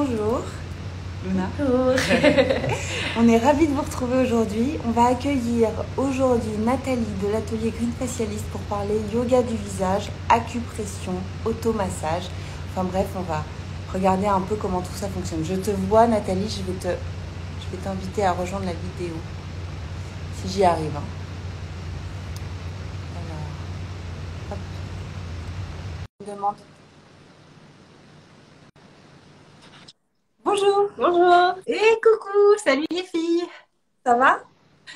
Bonjour, Luna. Bonjour. On est ravis de vous retrouver aujourd'hui. On va accueillir aujourd'hui Nathalie de l'atelier Green Facialist pour parler yoga du visage, acupression, automassage. Enfin bref, on va regarder un peu comment tout ça fonctionne. Je te vois Nathalie, je vais t'inviter à rejoindre la vidéo, si j'y arrive. Alors, hop. Je me demande. Bonjour, Bonjour. Et coucou, salut les filles. ça va?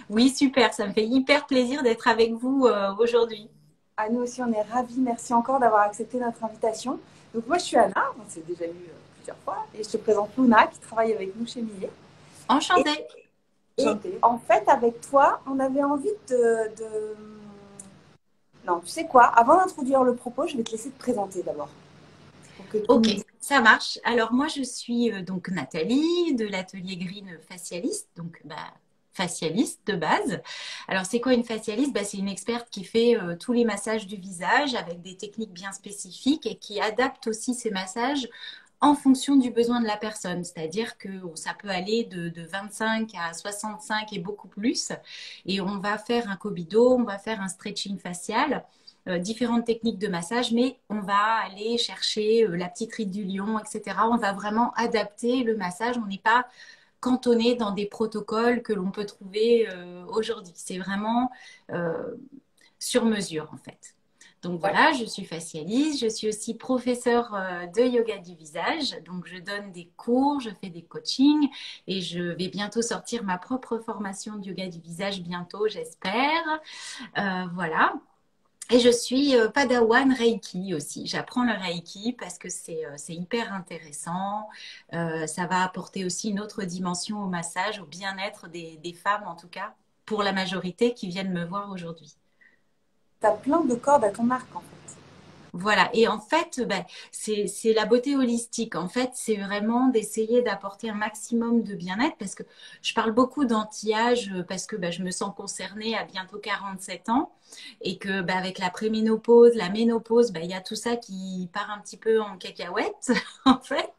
Oui, super, ça me fait hyper plaisir d'être avec vous aujourd'hui. Ah, nous aussi, on est ravis. Merci encore d'avoir accepté notre invitation. Donc, moi, je suis Anna. On s'est déjà eu plusieurs fois. Et je te présente Luna, qui travaille avec nous chez Millet. Et, Enchantée. et en fait, avec toi, on avait envie de... Non, tu sais quoi? Avant d'introduire le propos, je vais te laisser te présenter d'abord. Pour que tout le Ok, monde... ça marche. Alors moi, je suis donc Nathalie de l'atelier Green Facialist, donc facialiste de base. Alors c'est quoi une facialiste? C'est une experte qui fait tous les massages du visage avec des techniques bien spécifiques et qui adapte aussi ces massages en fonction du besoin de la personne. C'est-à-dire que ça peut aller de 25 à 65 et beaucoup plus. Et on va faire un cobido, on va faire un stretching facial, différentes techniques de massage, mais on va aller chercher la petite ride du lion, etc. On va vraiment adapter le massage. On n'est pas cantonné dans des protocoles que l'on peut trouver aujourd'hui. C'est vraiment euh, sur mesure, en fait. Donc Ouais. voilà, je suis facialiste, je suis aussi professeure de yoga du visage. Donc je donne des cours, je fais des coachings et je vais bientôt sortir ma propre formation de yoga du visage bientôt, j'espère. Voilà. Et je suis Padawan Reiki aussi. J'apprends le Reiki parce que c'est hyper intéressant. Ça va apporter aussi une autre dimension au massage, au bien-être des femmes en tout cas, pour la majorité qui viennent me voir aujourd'hui. T'as plein de cordes à ton arc, en fait. Voilà. Et en fait, c'est la beauté holistique. En fait, c'est vraiment d'essayer d'apporter un maximum de bien-être parce que je parle beaucoup d'anti-âge parce que je me sens concernée à bientôt 47 ans et que avec la préménopause, la ménopause, il y a tout ça qui part un petit peu en cacahuète, en fait.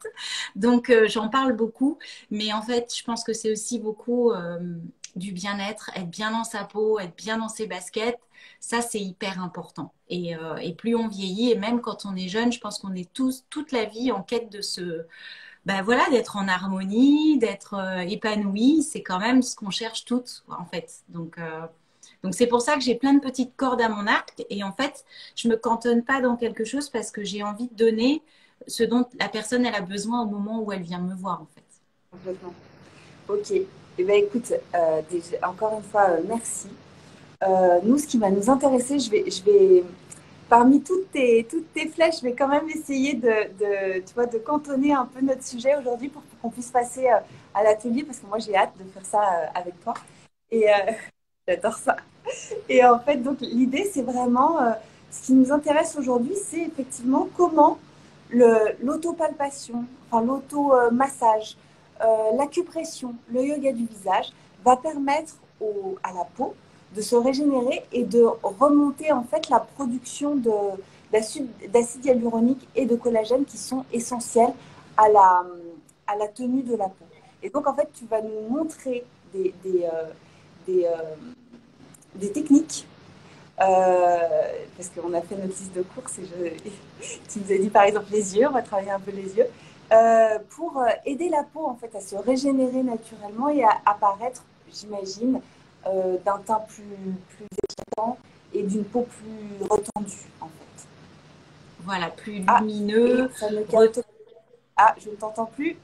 Donc, j'en parle beaucoup. Mais en fait, je pense que c'est aussi beaucoup du bien-être, être bien dans sa peau, être bien dans ses baskets. Ça, c'est hyper important. Et plus on vieillit, et même quand on est jeune, je pense qu'on est tous, toute la vie en quête de voilà, d'être en harmonie, d'être épanoui. C'est quand même ce qu'on cherche toutes, en fait. Donc c'est pour ça que j'ai plein de petites cordes à mon arc. Et en fait, je me cantonne pas dans quelque chose parce que j'ai envie de donner ce dont la personne elle a besoin au moment où elle vient me voir, en fait. Complètement. Ok. Eh bien, écoute, encore une fois, merci. Nous, ce qui va nous intéresser, parmi toutes tes flèches, je vais quand même essayer tu vois, de cantonner un peu notre sujet aujourd'hui pour qu'on puisse passer à l'atelier, parce que moi, j'ai hâte de faire ça avec toi. Et j'adore ça. Et en fait, donc, l'idée, c'est vraiment, ce qui nous intéresse aujourd'hui, c'est effectivement comment l'autopalpation, enfin l'automassage, l'acupression, le yoga du visage va permettre à la peau de se régénérer et de remonter en fait la production d'acide hyaluronique et de collagène qui sont essentiels à à la tenue de la peau. Et donc en fait, tu vas nous montrer des, des techniques parce qu'on a fait notre liste de courses et tu nous as dit par exemple les yeux, on va travailler un peu les yeux, pour aider la peau en fait à se régénérer naturellement et à apparaître, j'imagine, d'un teint plus éclatant et d'une peau plus retendue en fait. Voilà, plus Ah, et lumineux. ça ne Re- capte. Ah, je ne t'entends plus.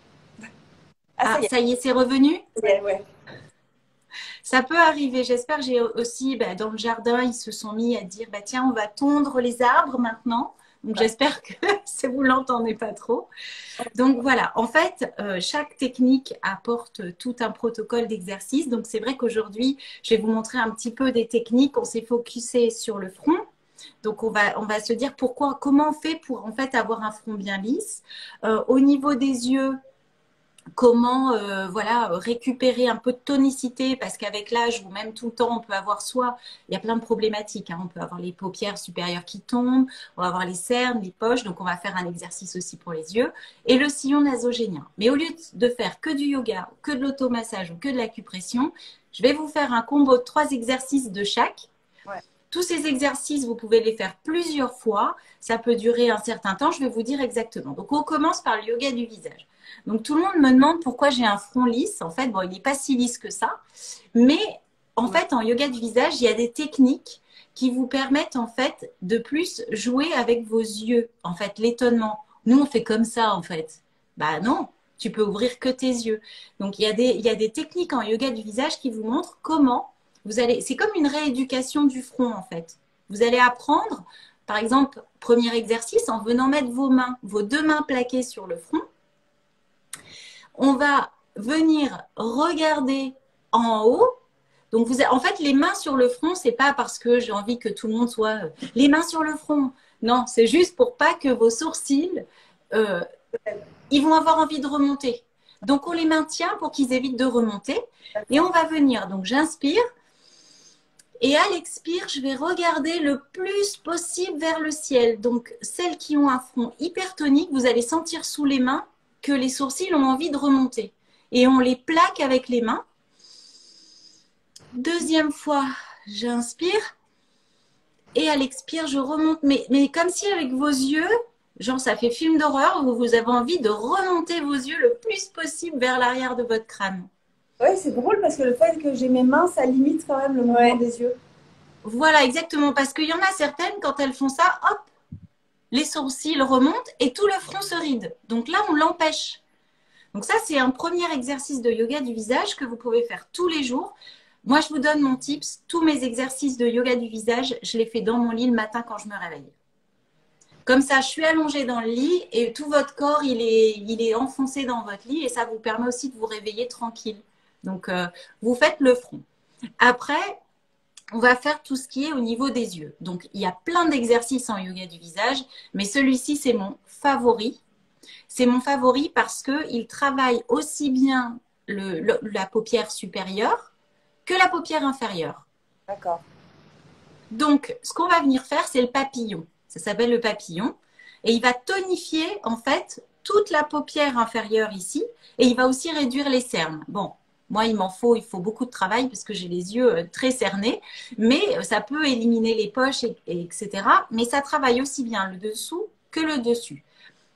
Ah, ça Ah, y est. ça y est, c'est revenu? Ouais, ouais. Ça peut arriver. J'espère. J'ai aussi, dans le jardin, ils se sont mis à dire, tiens, on va tondre les arbres maintenant. Donc Ouais. j'espère que vous l'entendez pas trop. Donc voilà. En fait, chaque technique apporte tout un protocole d'exercice. Donc c'est vrai qu'aujourd'hui, je vais vous montrer un petit peu des techniques. On s'est focusé sur le front. Donc on va se dire comment on fait pour en fait avoir un front bien lisse. Au niveau des yeux, comment voilà, récupérer un peu de tonicité, parce qu'avec l'âge ou même tout le temps, on peut avoir soit, il y a plein de problématiques, hein, on peut avoir les paupières supérieures qui tombent, on va avoir les cernes, les poches, donc on va faire un exercice aussi pour les yeux, et le sillon nasogénien. Mais au lieu de faire que du yoga, que de l'automassage ou que de l'acupression, je vais vous faire un combo de 3 exercices de chaque. Ouais. Tous ces exercices, vous pouvez les faire plusieurs fois. Ça peut durer un certain temps. Je vais vous dire exactement. Donc, on commence par le yoga du visage. Donc, tout le monde me demande pourquoi j'ai un front lisse. En fait, bon, il n'est pas si lisse que ça. Mais en fait, en yoga du visage, il y a des techniques qui vous permettent en fait de plus jouer avec vos yeux. En fait, l'étonnement. Nous, on fait comme ça, en fait. Bah non, tu peux ouvrir que tes yeux. Donc, il y a des techniques en yoga du visage qui vous montrent comment vous allez, c'est comme une rééducation du front en fait. Vous allez apprendre, par exemple, premier exercice, en venant mettre vos mains, vos 2 mains plaquées sur le front. On va venir regarder en haut. Donc, en fait, les mains sur le front, c'est pas parce que j'ai envie que tout le monde soit les mains sur le front. Non, c'est juste pour pas que vos sourcils, euh, ils vont avoir envie de remonter. Donc, on les maintient pour qu'ils évitent de remonter. Et on va venir. Donc, j'inspire. Et à l'expire, je vais regarder le plus possible vers le ciel. Donc, celles qui ont un front hypertonique, vous allez sentir sous les mains que les sourcils ont envie de remonter. Et on les plaque avec les mains. Deuxième fois, j'inspire. Et à l'expire, je remonte. Mais comme si avec vos yeux, genre ça fait film d'horreur, où vous avez envie de remonter vos yeux le plus possible vers l'arrière de votre crâne. Oui, c'est drôle parce que le fait que j'ai mes mains, ça limite quand même le mouvement des yeux. Voilà, exactement. Parce qu'il y en a certaines, quand elles font ça, hop, les sourcils remontent et tout le front se ride. Donc là, on l'empêche. Donc ça, c'est un premier exercice de yoga du visage que vous pouvez faire tous les jours. Moi, je vous donne mon tips. Tous mes exercices de yoga du visage, je les fais dans mon lit le matin quand je me réveille. Comme ça, je suis allongée dans le lit et tout votre corps, il est enfoncé dans votre lit et ça vous permet aussi de vous réveiller tranquille. Donc, vous faites le front. Après, on va faire tout ce qui est au niveau des yeux. Donc, il y a plein d'exercices en yoga du visage, mais celui-ci, c'est mon favori. C'est mon favori parce qu'il travaille aussi bien la paupière supérieure que la paupière inférieure. D'accord. Donc, ce qu'on va venir faire, c'est le papillon. Ça s'appelle le papillon. Et il va tonifier, en fait, toute la paupière inférieure ici. Et il va aussi réduire les cernes. Bon, moi, il faut beaucoup de travail parce que j'ai les yeux très cernés. Mais ça peut éliminer les poches, etc. Mais ça travaille aussi bien le dessous que le dessus.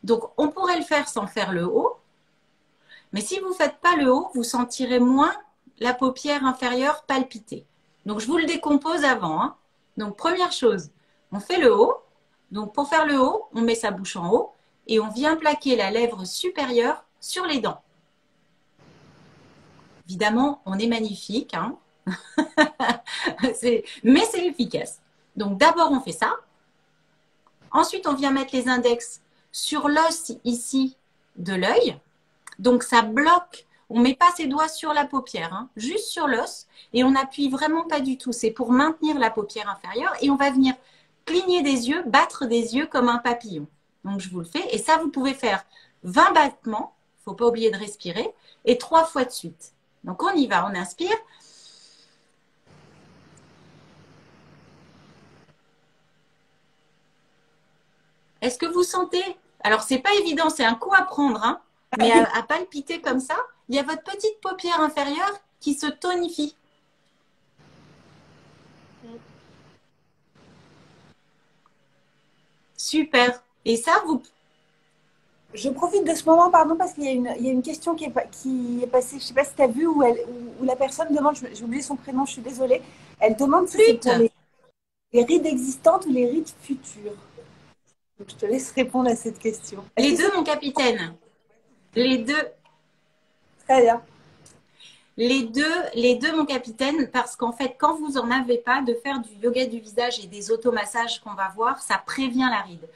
Donc, on pourrait le faire sans faire le haut. Mais si vous ne faites pas le haut, vous sentirez moins la paupière inférieure palpiter. Donc, je vous le décompose avant. Hein. Donc, première chose, on fait le haut. Donc, pour faire le haut, on met sa bouche en haut et on vient plaquer la lèvre supérieure sur les dents. Évidemment, on est magnifique, hein. Mais c'est efficace. Donc, d'abord, on fait ça. Ensuite, on vient mettre les index sur l'os ici de l'œil. Donc, ça bloque. On ne met pas ses doigts sur la paupière, hein, juste sur l'os. Et on n'appuie vraiment pas du tout. C'est pour maintenir la paupière inférieure. Et on va venir cligner des yeux, battre des yeux comme un papillon. Donc, je vous le fais. Et ça, vous pouvez faire 20 battements. Il ne faut pas oublier de respirer. Et 3 fois de suite. Donc, on y va. On inspire. Est-ce que vous sentez? Alors, c'est pas évident. C'est un coup à prendre, hein, mais à palpiter comme ça. Il y a votre petite paupière inférieure qui se tonifie. Super. Et ça, vous... Je profite de ce moment, pardon, parce qu'il y a une question qui est passée, je ne sais pas si tu as vu, où la personne demande, j'ai oublié son prénom, je suis désolée, elle demande si c'est pour les rides existantes ou les rides futures. Donc, je te laisse répondre à cette question. Les deux, mon capitaine. Les deux. Très bien. Les deux, mon capitaine, parce qu'en fait, quand vous n'en avez pas, de faire du yoga du visage et des automassages qu'on va voir, ça prévient la ride.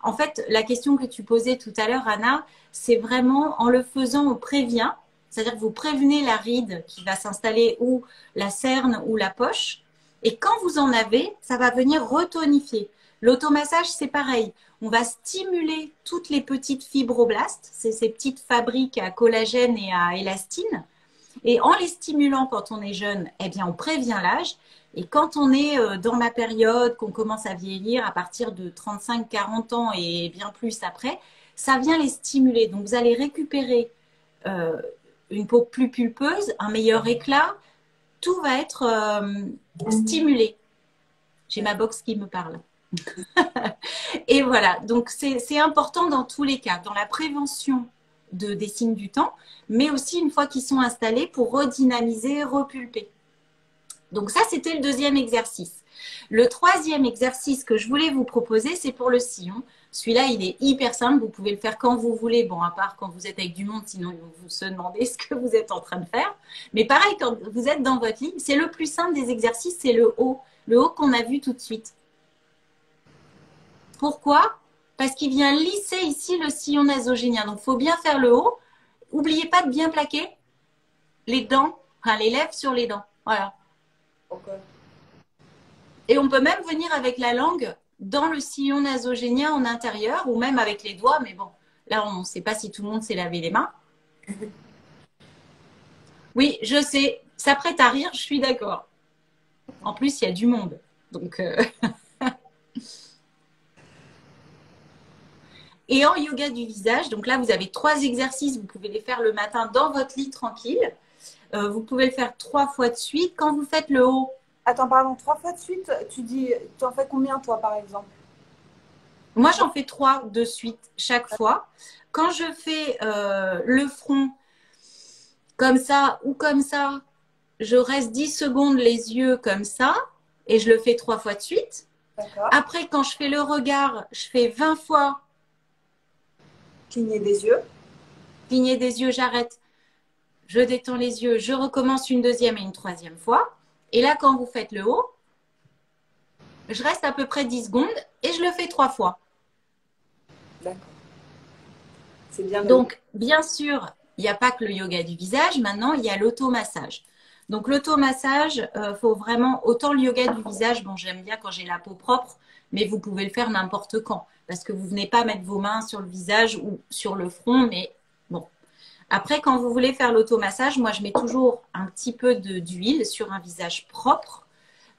En fait, la question que tu posais tout à l'heure, Anna, c'est vraiment en le faisant, on prévient. C'est-à-dire que vous prévenez la ride qui va s'installer ou la cerne ou la poche. Et quand vous en avez, ça va venir retonifier. L'automassage, c'est pareil. On va stimuler toutes les petites fibroblastes, c'est ces petites fabriques à collagène et à élastine. Et en les stimulant quand on est jeune, eh bien, on prévient l'âge. Et quand on est dans la période qu'on commence à vieillir à partir de 35-40 ans et bien plus après, ça vient les stimuler. Donc, vous allez récupérer euh, une peau plus pulpeuse, un meilleur éclat. Tout va être stimulé. J'ai ma box qui me parle. Et voilà, donc c'est important dans tous les cas, dans la prévention des signes du temps, mais aussi une fois qu'ils sont installés pour redynamiser, repulper. Donc ça, c'était le deuxième exercice. Le troisième exercice que je voulais vous proposer, c'est pour le sillon. Celui-là, il est hyper simple, vous pouvez le faire quand vous voulez, bon, à part quand vous êtes avec du monde, sinon ils vont vous se demander ce que vous êtes en train de faire. Mais pareil, quand vous êtes dans votre lit, c'est le plus simple des exercices, c'est le haut qu'on a vu tout de suite. Pourquoi? Parce qu'il vient lisser ici le sillon nasogénien. Donc, il faut bien faire le haut. N'oubliez pas de bien plaquer les dents, enfin les lèvres sur les dents. Voilà. Okay. Et on peut même venir avec la langue dans le sillon nasogénien en intérieur ou même avec les doigts. Mais bon, là, on ne sait pas si tout le monde s'est lavé les mains. Oui, je sais. Ça prête à rire, je suis d'accord. En plus, il y a du monde. Donc, Et en yoga du visage, donc là, vous avez 3 exercices. Vous pouvez les faire le matin dans votre lit tranquille. Vous pouvez le faire 3 fois de suite. Quand vous faites le haut. Attends, pardon, 3 fois de suite, tu dis, tu en fais combien toi par exemple? Moi, j'en fais 3 de suite chaque fois. Quand je fais le front comme ça ou comme ça, je reste 10 secondes les yeux comme ça et je le fais 3 fois de suite. Après, quand je fais le regard, je fais 20 fois. Cligner des yeux. Cligner des yeux, j'arrête. Je détends les yeux, je recommence une deuxième et une troisième fois. Et là, quand vous faites le haut, je reste à peu près 10 secondes et je le fais 3 fois. D'accord. C'est bien. Donc, bien sûr, il n'y a pas que le yoga du visage. Maintenant, il y a l'automassage. Donc, l'automassage, faut vraiment, autant le yoga du visage, bon, j'aime bien quand j'ai la peau propre, mais vous pouvez le faire n'importe quand. Parce que vous venez pas mettre vos mains sur le visage ou sur le front, mais bon. Après, quand vous voulez faire l'automassage, moi, je mets toujours un petit peu d'huile sur un visage propre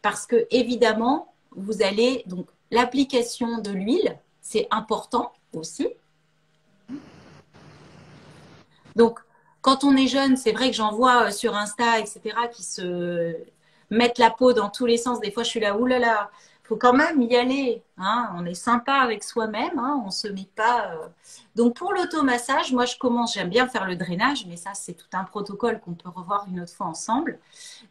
parce que, évidemment, vous allez, donc, l'application de l'huile, c'est important aussi. Donc, quand on est jeune, c'est vrai que j'en vois sur Insta, etc., qui se mettent la peau dans tous les sens. Des fois, je suis là, oulala, faut quand même y aller. Hein, on est sympa avec soi-même, hein, on se met pas. Donc, pour l'automassage, moi, je commence, j'aime bien faire le drainage, mais ça, c'est tout un protocole qu'on peut revoir une autre fois ensemble.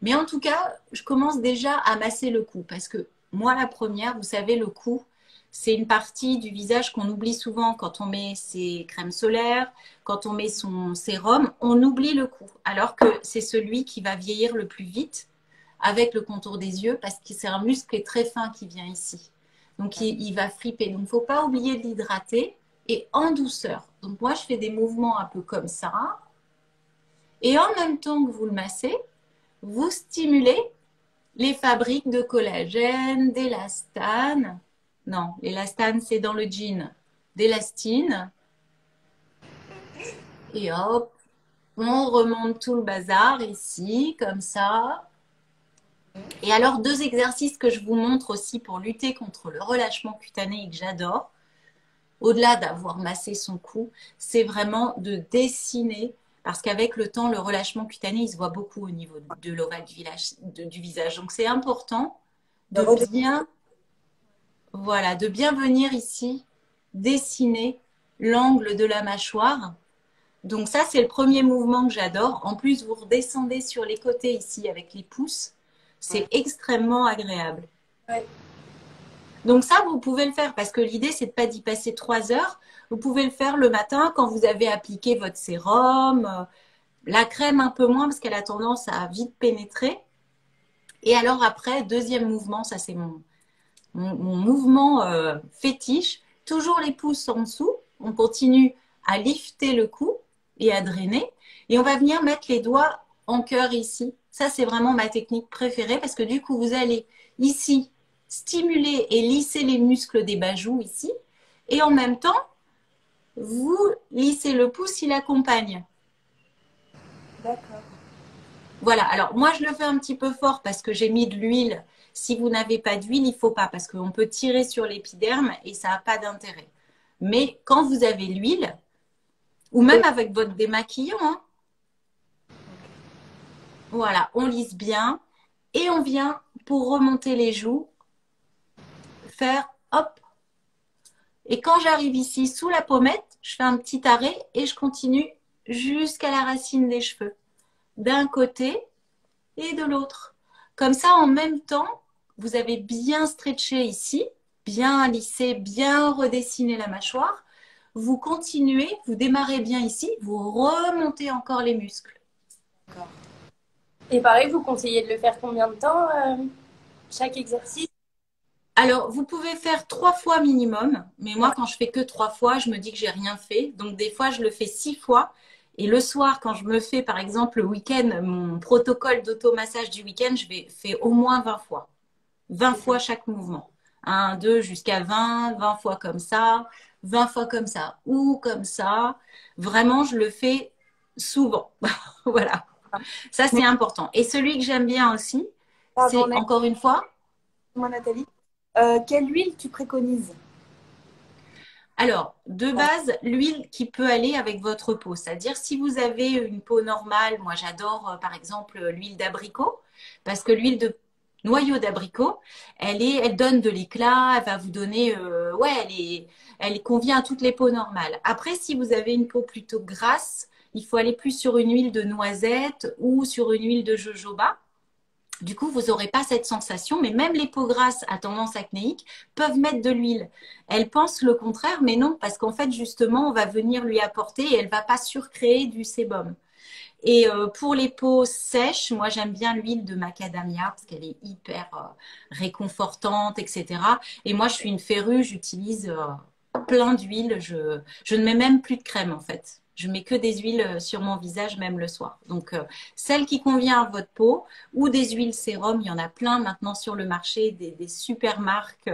Mais en tout cas, je commence déjà à masser le cou parce que moi, la première, vous savez, le cou, c'est une partie du visage qu'on oublie souvent quand on met ses crèmes solaires, quand on met son sérum, on oublie le cou. Alors que c'est celui qui va vieillir le plus vite avec le contour des yeux parce que c'est un muscle très fin qui vient ici. Donc, il va friper. Donc, il ne faut pas oublier de l'hydrater et en douceur. Donc, moi, je fais des mouvements un peu comme ça. Et en même temps que vous le massez, vous stimulez les fabriques de collagène, d'élastane. Non, l'élastane, c'est dans le jean. D'élastine. Et hop, on remonte tout le bazar ici, comme ça. Et alors, 2 exercices que je vous montre aussi pour lutter contre le relâchement cutané et que j'adore, au-delà d'avoir massé son cou, c'est vraiment de dessiner, parce qu'avec le temps, le relâchement cutané, il se voit beaucoup au niveau de l'ovale du visage. Donc, c'est important de bien, voilà, de bien venir ici dessiner l'angle de la mâchoire. Donc ça, c'est le premier mouvement que j'adore. En plus, vous redescendez sur les côtés ici avec les pouces. C'est extrêmement agréable. Ouais. Donc ça, vous pouvez le faire parce que l'idée, c'est de pas d'y passer 3 heures. Vous pouvez le faire le matin quand vous avez appliqué votre sérum. La crème un peu moins parce qu'elle a tendance à vite pénétrer. Et alors après, deuxième mouvement, ça c'est mon mouvement fétiche. Toujours les pouces en dessous. On continue à lifter le cou et à drainer. Et on va venir mettre les doigts en cœur ici. Ça, c'est vraiment ma technique préférée parce que du coup, vous allez ici stimuler et lisser les muscles des bas joues ici. Et en même temps, vous lissez le pouce, il accompagne. D'accord. Voilà, alors moi je le fais un petit peu fort parce que j'ai mis de l'huile. Si vous n'avez pas d'huile, il ne faut pas parce qu'on peut tirer sur l'épiderme et ça n'a pas d'intérêt. Mais quand vous avez l'huile, ou même avec votre démaquillant, hein, voilà, on lisse bien et on vient pour remonter les joues, faire hop. Et quand j'arrive ici sous la pommette, je fais un petit arrêt et je continue jusqu'à la racine des cheveux, d'un côté et de l'autre. Comme ça, en même temps, vous avez bien stretché ici, bien lissé, bien redessiné la mâchoire. Vous continuez, vous démarrez bien ici, vous remontez encore les muscles. D'accord. Et pareil, vous conseillez de le faire combien de temps, chaque exercice? Alors, vous pouvez faire 3 fois minimum, mais moi, quand je fais que 3 fois, je me dis que j'ai rien fait. Donc, des fois, je le fais 6 fois. Et le soir, quand je me fais, par exemple, le week-end, mon protocole d'automassage du week-end, je vais faire au moins 20 fois. 20 fois chaque mouvement. 1, 2, jusqu'à 20, 20 fois comme ça, 20 fois comme ça, ou comme ça. Vraiment, je le fais souvent. Voilà. Ça, c'est important. Et celui que j'aime bien aussi, Pardon, c'est encore une fois, moi, Nathalie. Quelle huile tu préconises? alors, de base, l'huile qui peut aller avec votre peau. C'est-à-dire, si vous avez une peau normale, moi j'adore par exemple l'huile d'abricot, parce que l'huile de noyau d'abricot, elle donne de l'éclat, elle va vous donner, ouais, elle convient à toutes les peaux normales. Après, si vous avez une peau plutôt grasse, il faut aller plus sur une huile de noisette ou sur une huile de jojoba. Du coup, vous n'aurez pas cette sensation, mais même les peaux grasses à tendance acnéique peuvent mettre de l'huile. Elles pensent le contraire, mais non, parce qu'en fait, justement, on va venir lui apporter et elle ne va pas surcréer du sébum. Et pour les peaux sèches, moi j'aime bien l'huile de macadamia parce qu'elle est hyper réconfortante, etc. Et moi je suis une férue, j'utilise plein d'huiles. Je ne mets même plus de crème en fait. Je mets que des huiles sur mon visage, même le soir. Donc, celle qui convient à votre peau ou des huiles sérum, il y en a plein maintenant sur le marché, des super marques.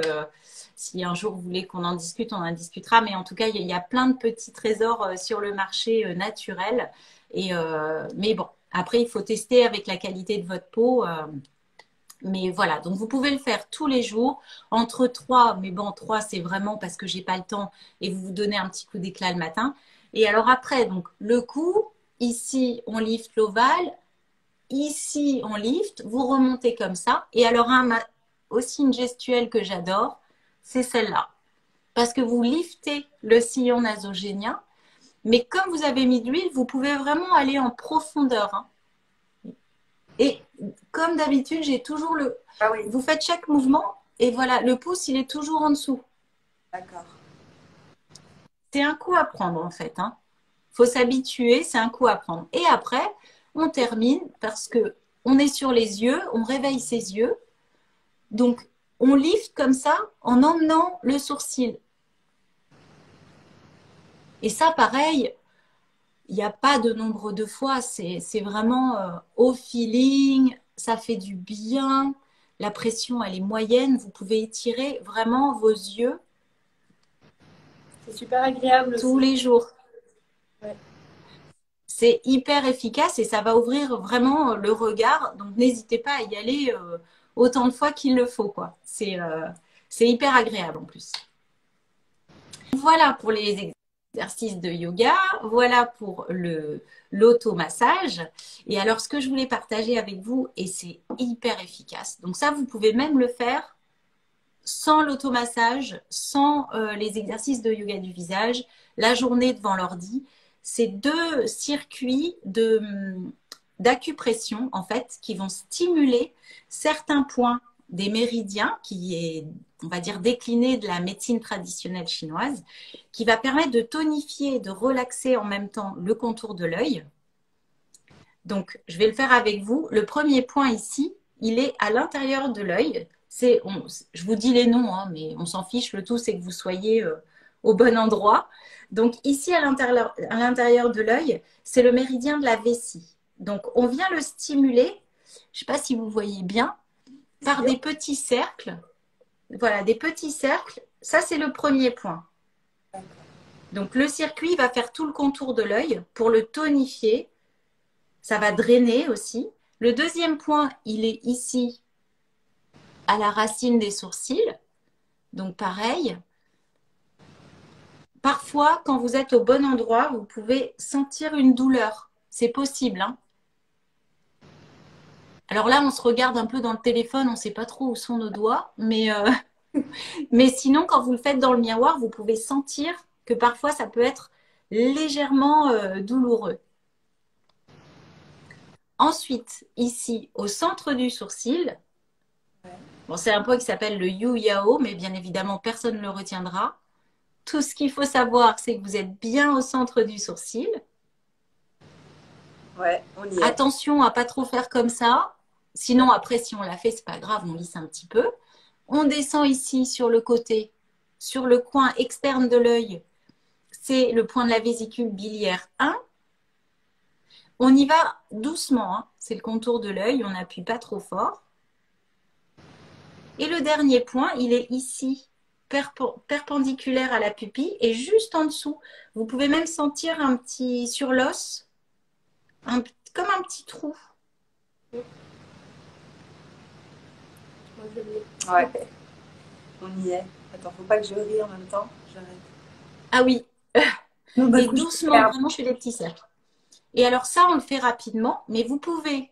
Si un jour vous voulez qu'on en discute, on en discutera. Mais en tout cas, il y a plein de petits trésors sur le marché naturel. Mais bon, après, il faut tester avec la qualité de votre peau. Mais voilà, donc vous pouvez le faire tous les jours, entre 3, mais bon, 3 c'est vraiment parce que j'ai pas le temps et vous vous donnez un petit coup d'éclat le matin. Et alors après, donc le cou, ici on lift l'ovale, ici on lift, vous remontez comme ça. Et alors aussi une gestuelle que j'adore, c'est celle-là. Parce que vous liftez le sillon nasogénien, mais comme vous avez mis de l'huile, vous pouvez vraiment aller en profondeur, hein. Et comme d'habitude, j'ai toujours le. Ah oui, Vous faites chaque mouvement et voilà, le pouce, il est toujours en dessous. d'accord. C'est un coup à prendre en fait, hein. Faut s'habituer, c'est un coup à prendre. Et après, on termine parce que on est sur les yeux, on réveille ses yeux. Donc, on lift comme ça en emmenant le sourcil. Et ça, pareil, il n'y a pas de nombre de fois, c'est vraiment au feeling, ça fait du bien, la pression elle est moyenne, vous pouvez étirer vraiment vos yeux C'est super agréable tous aussi. les jours. Ouais. C'est hyper efficace et ça va ouvrir vraiment le regard, donc n'hésitez pas à y aller autant de fois qu'il le faut, quoi. C'est hyper agréable en plus. Voilà pour les exercices de yoga, voilà pour l'automassage. Et alors, ce que je voulais partager avec vous, et c'est hyper efficace, donc ça, vous pouvez même le faire sans l'automassage, sans les exercices de yoga du visage, la journée devant l'ordi. C'est 2 circuits d'acupression, en fait, qui vont stimuler certains points des méridiens, qui est, on va dire, décliné de la médecine traditionnelle chinoise, qui va permettre de tonifier, de relaxer en même temps le contour de l'œil. Donc, je vais le faire avec vous. Le premier point ici, il est à l'intérieur de l'œil. Je vous dis les noms, hein, mais on s'en fiche. Le tout, c'est que vous soyez au bon endroit. Donc, ici, à l'intérieur de l'œil, c'est le méridien de la vessie. Donc, on vient le stimuler, je ne sais pas si vous voyez bien, par des petits cercles. voilà, des petits cercles. Ça, c'est le premier point. Donc, le circuit va faire tout le contour de l'œil pour le tonifier. Ça va drainer aussi. Le deuxième point, il est ici, à la racine des sourcils. Donc, pareil. Parfois, quand vous êtes au bon endroit, vous pouvez sentir une douleur. C'est possible, hein. Alors là, on se regarde un peu dans le téléphone, on ne sait pas trop où sont nos doigts, mais sinon, quand vous le faites dans le miroir, vous pouvez sentir que parfois, ça peut être légèrement douloureux. Ensuite, ici, au centre du sourcil, bon, c'est un point qui s'appelle le Yu Yao, mais bien évidemment, personne ne le retiendra. Tout ce qu'il faut savoir, c'est que vous êtes bien au centre du sourcil. Ouais, on y est. Attention à pas trop faire comme ça. Sinon, après, si on l'a fait, c'est pas grave, on lisse un petit peu. On descend ici sur le côté, sur le coin externe de l'œil. C'est le point de la vésicule biliaire 1. On y va doucement, hein. C'est le contour de l'œil, on n'appuie pas trop fort. Et le dernier point, il est ici, perpendiculaire à la pupille et juste en dessous. Vous pouvez même sentir un petit, sur l'os, comme un petit trou. Ouais, on y est. Attends, faut pas que je rie en même temps. J'arrête. Ah oui, Non, bah, et écoute, doucement, vraiment, je fais des petits cercles. Et alors ça, on le fait rapidement, mais vous pouvez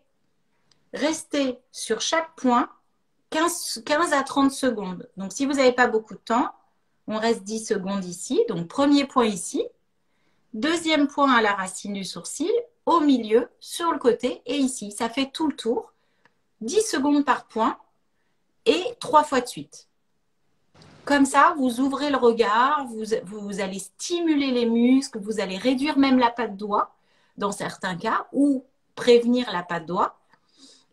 rester sur chaque point 15 à 30 secondes. Donc, si vous n'avez pas beaucoup de temps, on reste 10 secondes ici. Donc, premier point ici. Deuxième point à la racine du sourcil, au milieu, sur le côté et ici. Ça fait tout le tour. 10 secondes par point et 3 fois de suite. Comme ça, vous ouvrez le regard, vous allez stimuler les muscles, vous allez réduire même la patte doigt dans certains cas ou prévenir la patte doigt.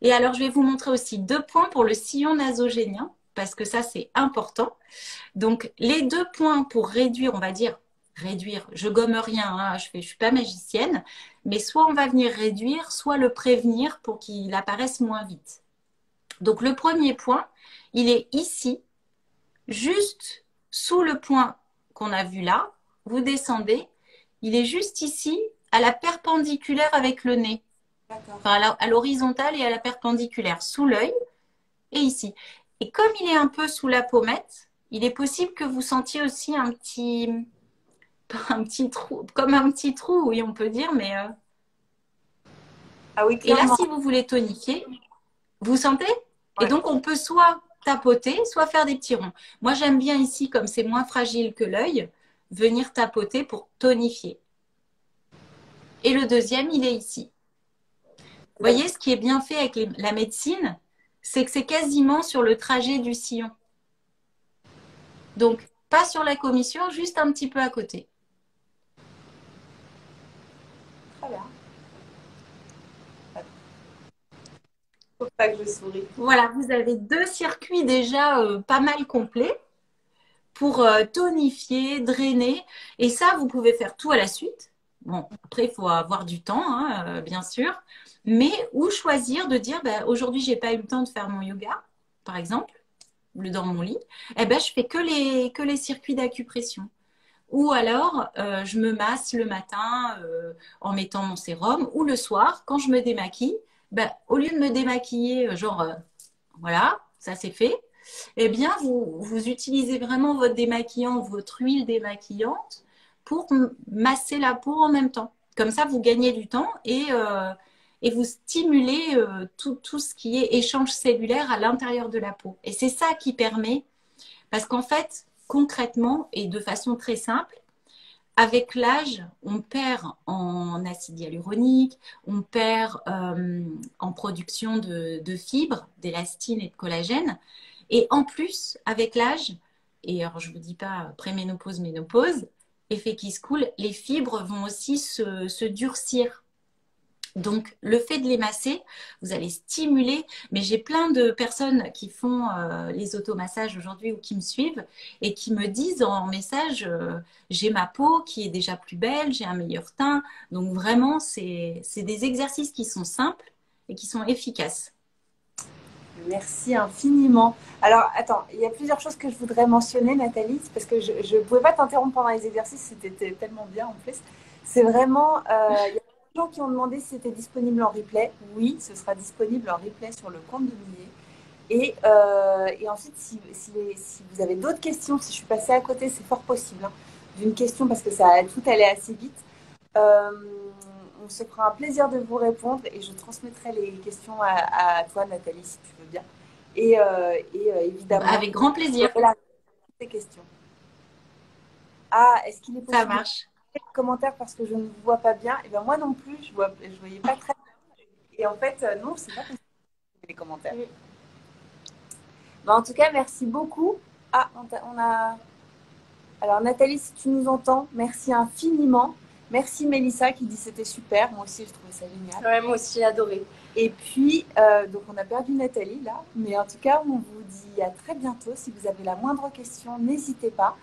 Et alors, je vais vous montrer aussi 2 points pour le sillon nasogénien parce que ça, c'est important. Donc, les 2 points pour réduire, on va dire, réduire, je gomme rien, hein, je suis pas magicienne, mais soit on va venir réduire, soit le prévenir pour qu'il apparaisse moins vite. Donc, le premier point, il est ici, juste sous le point qu'on a vu là. Vous descendez, il est juste ici, à la perpendiculaire avec le nez. Enfin, à l'horizontale et à la perpendiculaire, sous l'œil et ici. Et comme il est un peu sous la pommette, il est possible que vous sentiez aussi un petit trou, comme un petit trou, oui, on peut dire, mais... Ah oui, Et là, clairement. si vous voulez tonifier, vous sentez? Ouais. Et donc, on peut soit tapoter, soit faire des petits ronds. Moi, j'aime bien ici, comme c'est moins fragile que l'œil, venir tapoter pour tonifier. Et le deuxième, il est ici. Vous voyez, ce qui est bien fait avec la médecine, c'est que c'est quasiment sur le trajet du sillon. Donc, pas sur la commissure, juste un petit peu à côté. Très bien. Faut pas que je souris. Voilà, vous avez 2 circuits déjà pas mal complets pour tonifier, drainer. Et ça, vous pouvez faire tout à la suite. Bon, après, il faut avoir du temps, hein, bien sûr. Mais ou choisir de dire, bah, aujourd'hui, j'ai pas eu le temps de faire mon yoga, par exemple, dans mon lit. Eh ben, je fais que les circuits d'acupression. Ou alors, je me masse le matin en mettant mon sérum. Ou le soir, quand je me démaquille, ben, au lieu de me démaquiller, voilà, ça c'est fait. Eh bien, vous utilisez vraiment votre démaquillant, votre huile démaquillante pour masser la peau en même temps. Comme ça, vous gagnez du temps et vous stimulez tout ce qui est échange cellulaire à l'intérieur de la peau. Et c'est ça qui permet, parce qu'en fait, concrètement et de façon très simple, avec l'âge, on perd en acide hyaluronique, on perd en production de fibres, d'élastine et de collagène. Et en plus, avec l'âge, et alors je ne vous dis pas préménopause, ménopause, effet qui se coule, les fibres vont aussi se durcir. Donc, le fait de les masser, vous allez stimuler. Mais j'ai plein de personnes qui font les automassages aujourd'hui ou qui me suivent et qui me disent en message, j'ai ma peau qui est déjà plus belle, j'ai un meilleur teint. Donc, vraiment, c'est des exercices qui sont simples et qui sont efficaces. Merci infiniment. Alors, attends, il y a plusieurs choses que je voudrais mentionner, Nathalie, parce que je ne pouvais pas t'interrompre pendant les exercices, c'était tellement bien en plus. C'est vraiment, il y a des gens qui ont demandé si c'était disponible en replay. Oui, ce sera disponible en replay sur le compte de Millet. Et ensuite, si vous avez d'autres questions, si je suis passée à côté, c'est fort possible, hein, d'une question, parce que ça a tout allé assez vite. On se fera un plaisir de vous répondre et je transmettrai les questions à toi, Nathalie, si tu veux bien. Évidemment, avec grand plaisir. Voilà, ces questions. Ah, est-ce qu'il est Ça possible de marche. faire des commentaires parce que je ne vous vois pas bien? Eh bien, moi non plus, je voyais pas très bien. Et en fait, non, c'est pas possible les commentaires. En tout cas, merci beaucoup. Ah, on a... Alors, Nathalie, si tu nous entends, merci infiniment. Merci Mélissa qui dit c'était super. Moi aussi, je trouvais ça génial. Ouais, moi aussi, j'ai adoré. Et puis, donc on a perdu Nathalie là. Mais en tout cas, on vous dit à très bientôt. Si vous avez la moindre question, n'hésitez pas.